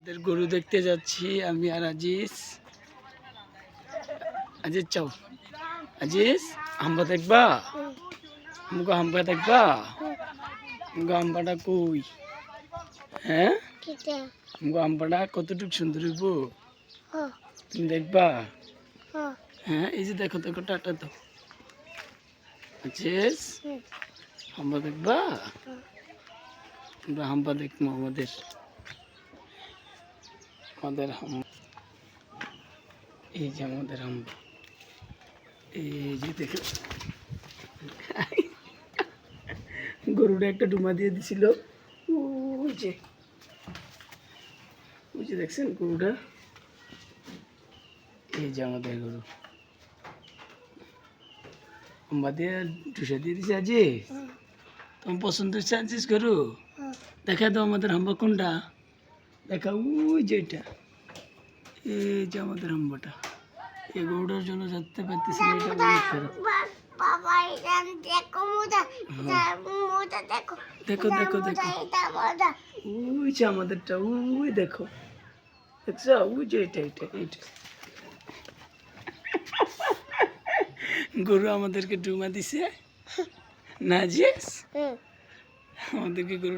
গরু দেখতে যাচ্ছি আমি আর আজিজ। আজিজ চাও, আজিজ হাম্বা দেখবা? আমাকে হাম্বা দেখবা? আমাকে হাম্বাটা কই? হ্যাঁ, আমাকে হাম্বাটা কতটুকু সুন্দর হইব তুমি দেখবা? হ্যাঁ, এই যে দেখো দেখো, টাটা তো। আজিজ হাম্বা দেখবা? আমরা হাম্বা দেখবো আমাদের আমাদের এই যে আমাদের হাম্বা, এই যে দেখো গরুটা একটা ডুমা দিয়ে দিছিল। ওই যে ওই যে দেখছেন গরুটা, এই যে আমাদের গরু হাম্বা দিয়ে টুসা দিয়ে দিছে। আজি তোমার পছন্দ হচ্ছে আজিজ গরু? দেখা দাও আমাদের হাম্বা কোনটা, দেখা ওই যে এটা, এই যে আমাদের হাম্বাটা। এই গরুটার জন্য যেতে পারতেছি না, এটা অনেক খারাপ। দেখো দেখো দেখো, ওই যে আমাদেরটা, ওই দেখো, দেখছো ওই যে এটা এটা এইটা গরু আমাদেরকে ডুমা দিছে না? জিস আমাদেরকে গরু